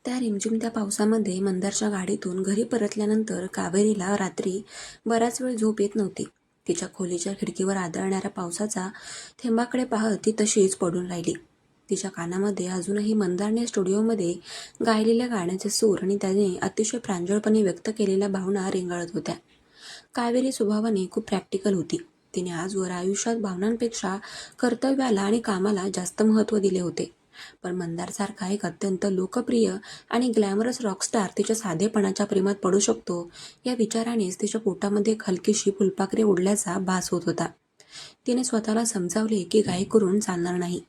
त्या रिमझिमत्या पावसामध्ये मंदारच्या गाडीतून घरी परतल्यानंतर कावेरीला रात्री बराच वेळ झोप येत नव्हती. तिच्या खोलीच्या खिडकीवर आदळणाऱ्या पावसाचा थेंबाकडे पाहत ती तशीच पडून राहिली. तिच्या कानामध्ये अजूनही मंदारने स्टुडिओमध्ये गायलेल्या गाण्याचे सूर आणि त्याने अतिशय प्रांजळपणे व्यक्त केलेल्या भावना रेंगाळत होत्या. कावेरी स्वभावाने खूप प्रॅक्टिकल होती. तिने आजवर आयुष्यात भावनांपेक्षा कर्तव्याला आणि कामाला जास्त महत्त्व दिले होते. पण मंदारसारखा एक अत्यंत लोकप्रिय आणि ग्लॅमरस रॉकस्टार तिच्या साधेपणाच्या प्रेमात पडू शकतो, या विचारानेच तिच्या पोटामध्ये एक हलकीशी फुलपाखरे उडल्याचा भास होत होता. तिने स्वतःला समजावले की घाई करून चालणार नाही.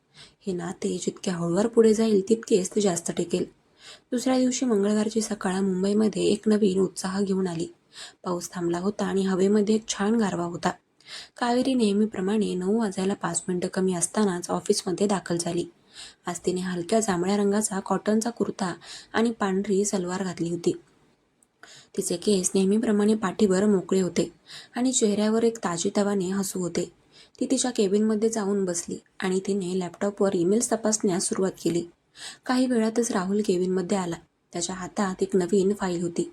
हे नाते जितके हळूवार पुढे जाईल तितकेच ते जास्त टिकेल. दुसऱ्या दिवशी मंगळवारची सकाळ मुंबईमध्ये एक नवीन उत्साह घेऊन आली. पाऊस थांबला होता आणि हवेमध्ये एक छान गारवा होता. कावेरी नेहमीप्रमाणे 9 वाजायला 5 मिनिटं कमी असतानाच ऑफिसमध्ये दाखल झाली. आज तिने हलक्या जांभळ्या रंगाचा कॉटनचा कुर्ता आणि पांढरी सलवार घातली होती. तिचे केस नेहमीप्रमाणे पाठीवर मोकळे होते आणि चेहऱ्यावर एक ताजेतवाने हसू होते. ती तिच्या केबिनमध्ये जाऊन बसली आणि तिने लॅपटॉपवर ईमेल्स तपासण्यास सुरुवात केली. काही वेळातच राहुल केबिनमध्ये आला. त्याच्या हातात एक नवीन फाईल होती.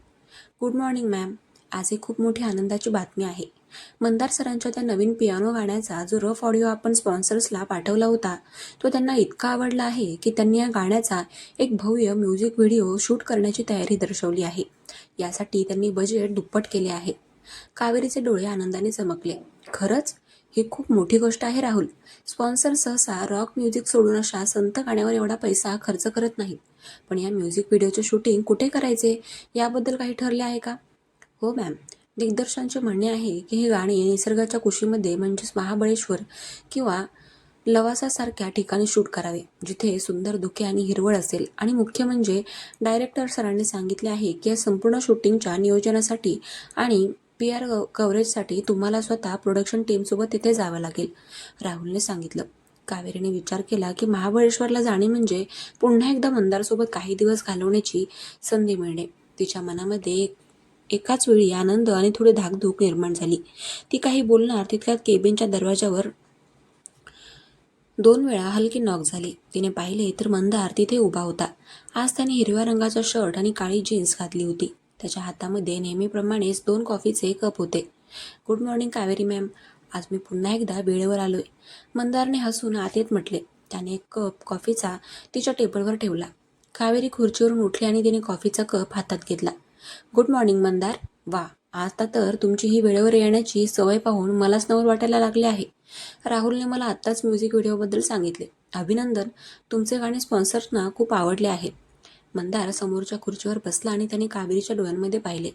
Good morning ma'am. आज एक खूप मोठी आनंदाची बातमी आहे. मंदार सरांच्या त्या नवीन पियानो गाण्याचा जो रफ ऑडिओ आपण स्पॉन्सर्सला पाठवला होता, तो त्यांना इतका आवडला आहे की त्यांनी या गाण्याचा एक भव्य म्युझिक व्हिडिओ शूट करण्याची तयारी दर्शवली आहे. यासाठी त्यांनी बजेट दुप्पट केले आहे. कावेरीचे डोळे आनंदाने चमकले. खरंच? ही खूप मोठी गोष्ट आहे राहुल. स्पॉन्सर सहसा रॉक म्युझिक सोडून अशा संत गाण्यावर एवढा पैसा खर्च करत नाहीत. पण या म्युझिक व्हिडिओचे शूटिंग कुठे करायचे याबद्दल काही ठरले आहे का? हो मॅम. दिग्दर्शकांचे म्हणणे आहे की हे गाणे निसर्गाच्या कुशीमध्ये म्हणजेच महाबळेश्वर किंवा लवासासारख्या ठिकाणी शूट करावे, जिथे सुंदर धुके आणि हिरवळ असेल. आणि मुख्य म्हणजे डायरेक्टर सरांनी सांगितले आहे की या संपूर्ण शूटिंगच्या नियोजनासाठी आणि PR कव्हरेजसाठी तुम्हाला स्वतः प्रोडक्शन टीमसोबत तिथे जावं लागेल, राहुलने सांगितलं. कावेरीने विचार केला की महाबळेश्वरला जाणे म्हणजे पुन्हा एकदा मंदारसोबत काही दिवस घालवण्याची संधी मिळणे. तिच्या मनामध्ये एकाच वेळी आनंद आणि थोडी धाकधूक निर्माण झाली. ती काही बोलणार तितक्यात केबिनच्या दरवाजावर 2 वेळा हलकी नॉक झाली. तिने पाहिले तर मंदार तिथे उभा होता. आज त्याने हिरव्या रंगाचा शर्ट आणि काळी जीन्स घातली होती. त्याच्या हातामध्ये नेहमीप्रमाणेच 2 कॉफीचे कप होते. Good morning Kaveri ma'am. आज मी पुन्हा एकदा वेळेवर आलोय, मंदारने हसून आत येत म्हटले. त्याने एक कप कॉफीचा तिच्या टेबलवर ठेवला. कावेरी खुर्चीवरून उठली आणि तिने कॉफीचा कप हातात घेतला. Good morning Mandar. वा, आता तर तुमची ही वेळेवर येण्याची सवय पाहून मलाच नवल वाटायला लागले आहे. राहुलने मला आत्ताच म्युझिक व्हिडिओबद्दल सांगितले. अभिनंदन. तुमचे गाणे स्पॉन्सर्सना खूप आवडले आहे. मंदार समोरच्या खुर्चीवर बसला आणि त्याने कावेरीच्या डोळ्यांमध्ये पाहिले.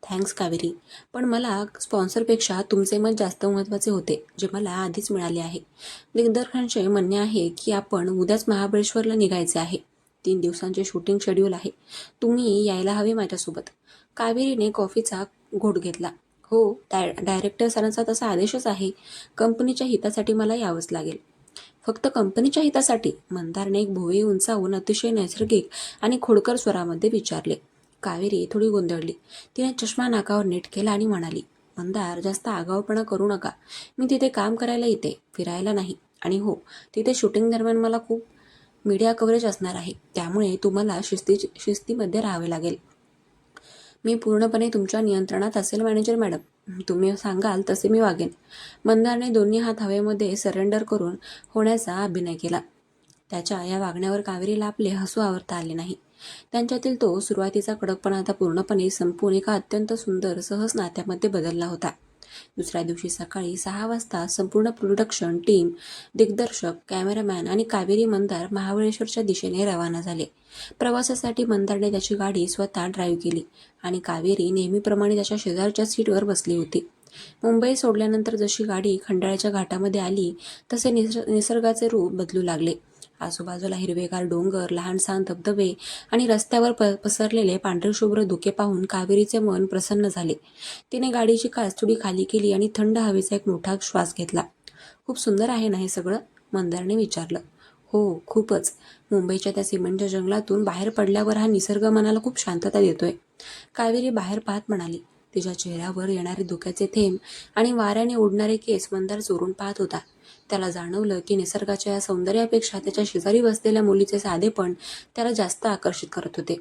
थँक्स कावेरी, पण मला स्पॉन्सरपेक्षा तुमचे मत जास्त महत्त्वाचे होते, जे मला आधीच मिळाले आहे. दिग्दर्शकांचे म्हणणे आहे की आपण उद्याच महाबळेश्वरला निघायचे आहे. 3 दिवसांचे शूटिंग शेड्यूल आहे. तुम्ही यायला हवे माझ्यासोबत. कावेरीने कॉफीचा घोट घेतला. हो, डायरेक्टर सरांचा तसा आदेशच आहे. कंपनीच्या हितासाठी मला यावंच लागेल. फक्त कंपनीच्या हितासाठी? मंदारने एक भुवई उंचावून अतिशय नैसर्गिक आणि खोडकर स्वरामध्ये विचारले. कावेरी थोडी गोंधळली. तिने चष्मा नाकावर नीट केला आणि म्हणाली, मंदार, जास्त आगाऊपणा करू नका. मी तिथे काम करायला येते, फिरायला नाही. आणि हो, तिथे शूटिंग दरम्यान मला खूप मीडिया कव्हरेज असणार आहे, त्यामुळे तुम्हाला शिस्तीमध्ये राहावे लागेल. मी पूर्णपणे तुमच्या नियंत्रणात असेल मॅनेजर मॅडम. तुम्ही सांगाल तसे मी वागेन. मंदारने दोन्ही हात हवेमध्ये सरेंडर करून होण्याचा अभिनय केला. त्याच्या या वागण्यावर कावेरीला आपले हसू आवरता आले नाही. त्यांच्यातील तो सुरुवातीचा कडकपणा आता पूर्णपणे संपून एका अत्यंत सुंदर सहज नात्यामध्ये बदलला होता. दुसऱ्या दिवशी सकाळी 6 वाजता संपूर्ण प्रोडक्शन टीम, दिग्दर्शक, कॅमेरामॅन आणि कावेरी मंदार महाबळेश्वरच्या दिशेने रवाना झाले. प्रवासासाठी मंदारने त्याची गाडी स्वतः ड्राईव्ह केली आणि कावेरी नेहमीप्रमाणे त्याच्या शेजारच्या सीटवर बसली होती. मुंबई सोडल्यानंतर जशी गाडी खंडाळ्याच्या घाटामध्ये आली तसे निसर्गाचे रूप बदलू लागले. आजूबाजूला हिरवेगार डोंगर, लहानसहान धबधबे आणि रस्त्यावर पसरलेले पांढरेशुभ्र धुके पाहून कावेरीचे मन प्रसन्न झाले. तिने गाडीची काच खाली केली आणि थंड हवेचा एक मोठा श्वास घेतला. खूप सुंदर आहे ना हे सगळं? मंदारने विचारलं. हो, खूपच. मुंबईच्या त्या सिमेंटच्या जंगलातून बाहेर पडल्यावर हा निसर्ग मनाला खूप शांतता देतोय, कावेरी बाहेर पाहत म्हणाली. तिच्या चेहऱ्यावर येणारे धुक्याचे थेंब आणि वाऱ्याने उडणारे केस मंदार चोरून पाहत होता. त्याला जाणवलं की निसर्गाच्या या सौंदर्यापेक्षा त्याच्या शेजारी बसलेल्या मुलीचे साधेपण त्याला जास्त आकर्षित करत होते.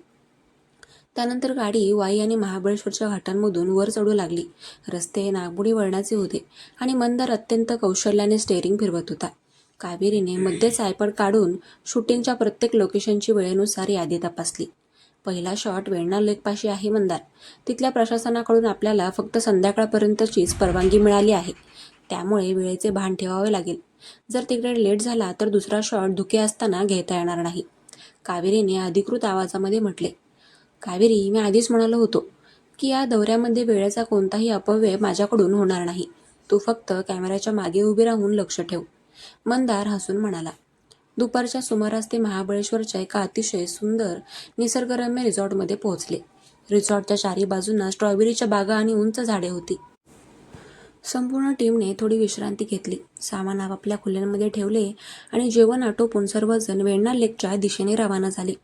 त्यानंतर गाडी वाई आणि महाबळेश्वरच्या घाटांमधून वर चढू लागली. रस्ते नागमोडी वळणाचे होते आणि मंदार अत्यंत कौशल्याने स्टेअरिंग फिरवत होता. कावेरीने मध्येच आयपॉड काढून शूटिंगच्या प्रत्येक लोकेशनची वेळेनुसार यादी तपासली. पहिला शॉट वेण्णा लेकपाशी आहे मंदार. तिथल्या प्रशासनाकडून आपल्याला फक्त संध्याकाळपर्यंतचीच परवानगी मिळाली आहे. त्यामुळे वेळेचे भान ठेवावे लागेल. जर तिकडे लेट झाला तर दुसरा शॉट धुके असताना घेता येणार नाही. कावेरीने अधिकृत आवाजामध्ये म्हटले. कावेरी, मी आधीच म्हणालो होतो की या दौऱ्यामध्ये वेळेचा कोणताही अपव्यय माझ्याकडून होणार नाही. तू फक्त कॅमेऱ्याच्या मागे उभी राहून लक्ष ठेव. मंदार हसून म्हणाला. दुपारच्या सुमारास ते महाबळेश्वरच्या एका अतिशय सुंदर निसर्गरम्य रिसॉर्टमध्ये पोहोचले. रिसॉर्टच्या चारी बाजूंना स्ट्रॉबेरीच्या बागा आणि उंच झाडे होती. संपूर्ण टीमने थोडी विश्रांती घेतली. सामान आपापल्या खोल्यांमध्ये ठेवले आणि जेवण आटोपून सर्वजण वेण्णा लेकच्या दिशेने रवाना झाले.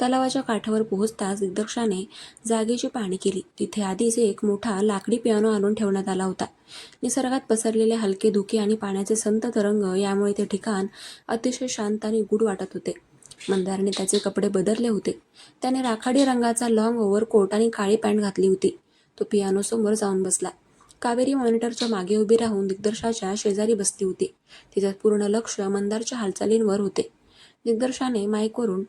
तलावाच्या काठावर पोहोचताच दिग्दर्शकाने जागेची पाहणी केली. तिथे आधीच एक मोठा लाकडी पियानो आणून ठेवण्यात आला होता. निसर्गात पसरलेले हलके धुके आणि पाण्याचे संत तरंग यामुळे ते ठिकाण अतिशय शांत आणि गूढ वाटत होते. मंदारने त्याचे कपडे बदलले होते. त्याने राखाडी रंगाचा लॉंग ओव्हरकोट आणि काळी पॅन्ट घातली होती. तो पियानोसमोर जाऊन बसला. कावेरी मॉनिटरच्या मागे उभी राहून दिग्दर्शकाच्या शेजारी बसली होती. तिचं पूर्ण लक्ष मंदारच्या हालचालींवर होते. दिग्दर्शकाने माईकवरून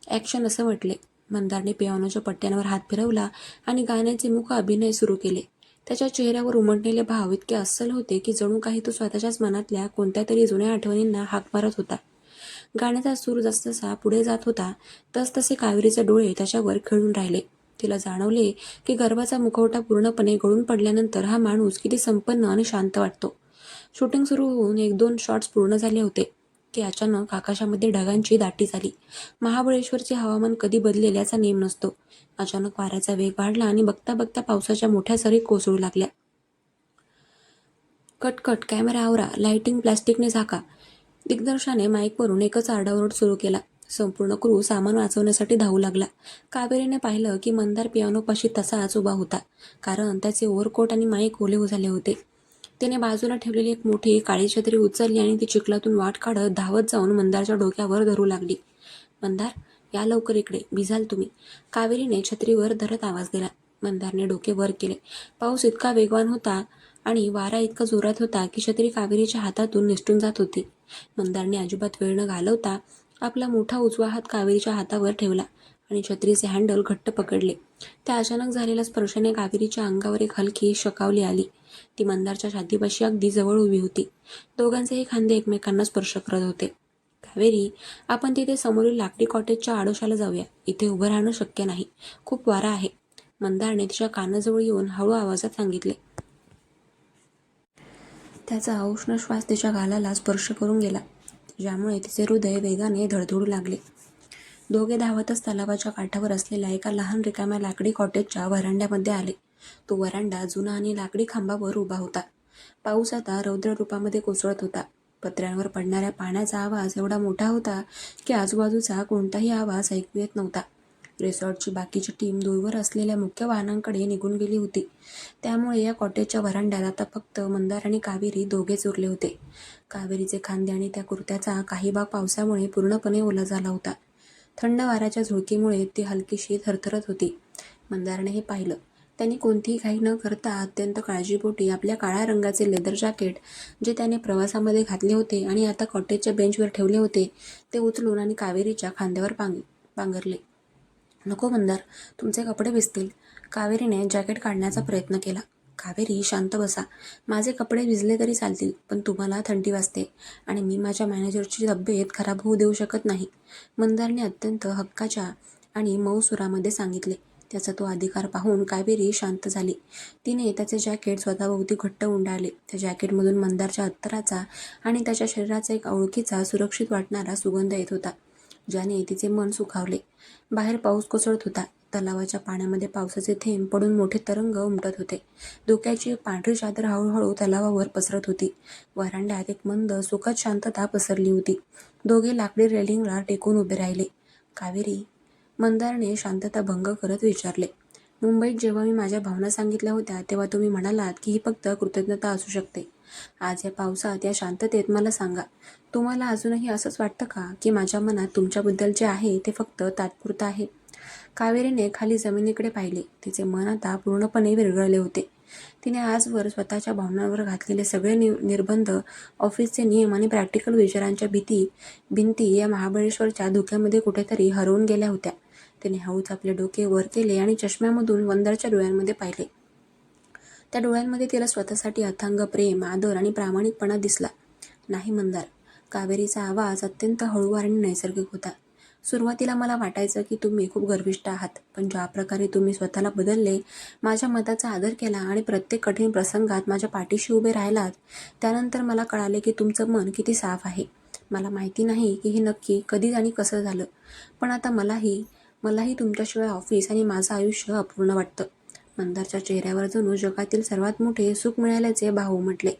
ॲक्शन असं म्हटले. मंदारने पियानोच्या पट्ट्यांवर हात फिरवला आणि गाण्याचे मुख अभिनय सुरू केले. त्याच्या चेहऱ्यावर उमटलेले भाव इतके अस्सल होते की जणू काही तो स्वतःच्याच मनातल्या कोणत्या तरी जुन्या आठवणींना हाक मारत होता. गाण्याचा सूर जसजसा पुढे जात होता तसतसे कावेरीचे डोळे त्याच्यावर खिळून राहिले. तिला जाणवले की गर्वाचा मुखवटा पूर्णपणे गळून पडल्यानंतर हा माणूस किती संपन्न आणि शांत वाटतो. शूटिंग सुरू होऊन 1-2 शॉट्स पूर्ण झाले होते की अचानक आकाशामध्ये ढगांची दाटी झाली. महाबळेश्वरचे हवामान कधी बदलेल याचा नेम नसतो. अचानक वाऱ्याचा वेग वाढला आणि बघता बघता पावसाच्या मोठ्या सरी कोसळू लागल्या. कटकट, कॅमेरा आवरा, लाइटिंग प्लॅस्टिकने झाका. दिग्दर्शकाने माईकवरून एकच आरडाओरड सुरू केला. संपूर्ण क्रू सामान वाचवण्यासाठी धावू लागला. कावेरीने पाहिलं की मंदार पियानोपाशी तसाच उभा होता, कारण त्याचे ओव्हरकोट आणि माईक ओले झाले होते. तिने बाजूला ठेवलेली एक मोठी काळी छत्री उचलली आणि ती चिखलातून वाट काढत धावत जाऊन मंदारच्या डोक्यावर धरू लागली. मंदार, या लवकर इकडे, भिजाल तुम्ही. कावेरीने छत्रीवर धरत आवाज दिला. मंदारने डोके वर केले. पाऊस इतका वेगवान होता आणि वारा इतका जोरात होता की छत्री कावेरीच्या हातातून निसटून जात होती. मंदारने अजिबात वेळ न घालवता आपला मोठा उजवा हात कावेरीच्या हातावर ठेवला आणि छत्रीचे हँडल घट्ट पकडले. त्या अचानक झालेल्या स्पर्शाने कावेरीच्या अंगावर एक हलकी शकावली आली. ती मंदारच्या छातीपाशी अगदी जवळ उभी होती. दोघांचेही खांदे एकमेकांना स्पर्श करत होते. कावेरी, आपण तिथे समोरील लाकडी कॉटेजच्या आडोशाला जाऊया. इथे उभं राहणं शक्य नाही. खूप वारा आहे. मंदारने तिच्या कानाजवळ येऊन हळू आवाजात सांगितले. त्याचा उष्ण श्वास तिच्या गालाला स्पर्श करून गेला, ज्यामुळे तिचे हृदय वेगाने धडधडू लागले. दोघे धावतच तलावाच्या काठावर असलेल्या एका लहान रिकाम्या लाकडी कॉटेजच्या व्हरांड्यामध्ये आले. तो व्हरांडा जुना आणि लाकडी खांबावर उभा होता. पाऊस आता रौद्र रूपामध्ये कोसळत होता. पत्र्यांवर पडणाऱ्या पाण्याचा आवाज एवढा मोठा होता की आजूबाजूचा कोणताही आवाज ऐकू येत नव्हता. रिसॉर्टची बाकीची टीम दूरवर असलेल्या मुख्य वाहनांकडे निघून गेली होती. त्यामुळे या कॉटेजच्या व्हरांड्यात आता फक्त मंदार आणि कावेरी दोघेच उरले होते. कावेरीचे खांदे आणि त्या कुर्त्याचा काही भाग पावसामुळे पूर्णपणे ओला झाला होता. थंड वाऱ्याच्या झुळकीमुळे ती हलकीशी थरथरत होती. मंदारने हे पाहिलं. त्याने कोणतीही घाई न करता अत्यंत काळजीपोटी आपल्या काळ्या रंगाचे लेदर जॅकेट, जे त्याने प्रवासामध्ये घातले होते आणि आता कॉटेजच्या बेंचवर ठेवले होते, ते उचलून आणि कावेरीच्या खांद्यावर पांघरले. नको मंदार, तुमचे कपडे भिजतील. कावेरीने जॅकेट काढण्याचा प्रयत्न केला. कावेरी, शांत बसा. माझे कपडे भिजले तरी चालतील, पण तुम्हाला थंडी वाजते आणि मी माझ्या मॅनेजरची तब्येत खराब होऊ देऊ शकत नाही. मंदारने अत्यंत हक्काच्या आणि मऊ सुरामध्ये सांगितले. त्याचा तो अधिकार पाहून कावेरी शांत झाली. तिने त्याचे जॅकेट स्वतःभोवती घट्ट गुंडाळले. त्या जॅकेटमधून मंदारच्या अत्तराचा आणि त्याच्या शरीराचा एक ओळखीचा, सुरक्षित वाटणारा सुगंध येत होता, ज्याने तिचे मन सुखावले. बाहेर पाऊस कोसळत होता. तलावाच्या पाण्यामध्ये पावसाचे थेंब पडून मोठे तरंग उमटत होते. धुक्याची एक पांढरी चादर हळूहळू तलावावर पसरत होती. व्हरांड्यात एक मंद, सुखद शांतता पसरली होती. दोघे लाकडी रेलिंगला टेकून उभे राहिले. कावेरी, मंदारने शांतता भंग करत विचारले. मुंबईत जेव्हा मी माझ्या भावना सांगितल्या होत्या तेव्हा तुम्ही म्हणालात की ही फक्त कृतज्ञता असू शकते. आज या पावसात, या शांततेत मला सांगा, तुम्हाला अजूनही असंच वाटतं का की माझ्या मनात तुमच्याबद्दल जे आहे ते फक्त तात्पुरतं आहे? कावेरीने खाली जमिनीकडे पाहिले. तिचे मन आता पूर्णपणे विरघळले होते. तिने आजवर स्वतःच्या भावनांवर घातलेले सगळे निर्बंध, ऑफिसचे नियम आणि प्रॅक्टिकल विचारांच्या भिंती या महाबळेश्वरच्या धुक्यामध्ये कुठेतरी हरवून गेल्या होत्या. तिने हळूच आपले डोके वर केले आणि चष्म्यामधून वंदरच्या डोळ्यांमध्ये पाहिले. त्या डोळ्यांमध्ये तिला स्वतःसाठी अथांग प्रेम, आदर आणि प्रामाणिकपणा दिसला. नाही मंदार, कावेरीचा आवाज अत्यंत हळूवार आणि नैसर्गिक होता. सुरुवातीला मला वाटायचं की तुम्ही खूप गर्विष्ठ आहात, पण ज्या प्रकारे तुम्ही स्वतःला बदलले, माझ्या मताचा आदर केला आणि प्रत्येक कठीण प्रसंगात माझ्या पाठीशी उभे राहिलात, त्यानंतर मला कळाले की तुमचं मन किती साफ आहे. मला माहिती नाही की हे नक्की कधी आणि कसं झालं, पण आता मलाही तुमच्याशिवाय ऑफिस आणि माझं आयुष्य अपूर्ण वाटतं. मंदारच्या चेहऱ्यावर जणू जगातील सर्वात मोठे सुख मिळाल्याचे भाव उमटले.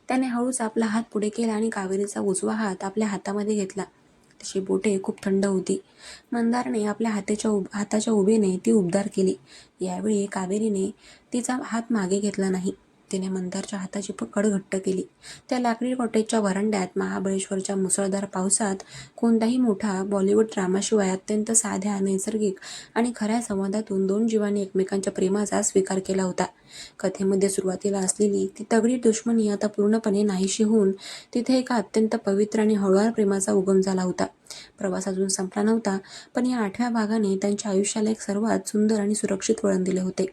त्याने हळूच आपला हात पुढे केला आणि कावेरीचा उजवा हात आपल्या हातामध्ये घेतला. तिची बोटे खूप थंड होती. मंदारने आपल्या हाताच्या उभेने ती उबदार केली. यावेळी कावेरीने तिचा हात मागे घेतला नाही. तिने मंदारच्या हाताची पकड घट्ट केली. त्या लाकडी कॉटेजच्या व्हरांड्यात महाबळेश्वरच्या मुसळधार पावसात कोणताही मोठा बॉलिवूड ड्रामाशिवाय अत्यंत साध्या, नैसर्गिक आणि खऱ्या संवादातून दोन जीवांनी एकमेकांच्या प्रेमाचा स्वीकार केला होता. कथेमध्ये सुरुवातीला असलेली ती तगडी दुश्मनी आता पूर्णपणे नाहीशी होऊन तिथे एका अत्यंत पवित्र आणि हळूवार प्रेमाचा उगम झाला होता. प्रवास अजून संपला नव्हता, पण या 8व्या भागाने त्यांच्या आयुष्याला एक सर्वात सुंदर आणि सुरक्षित वळण दिले होते.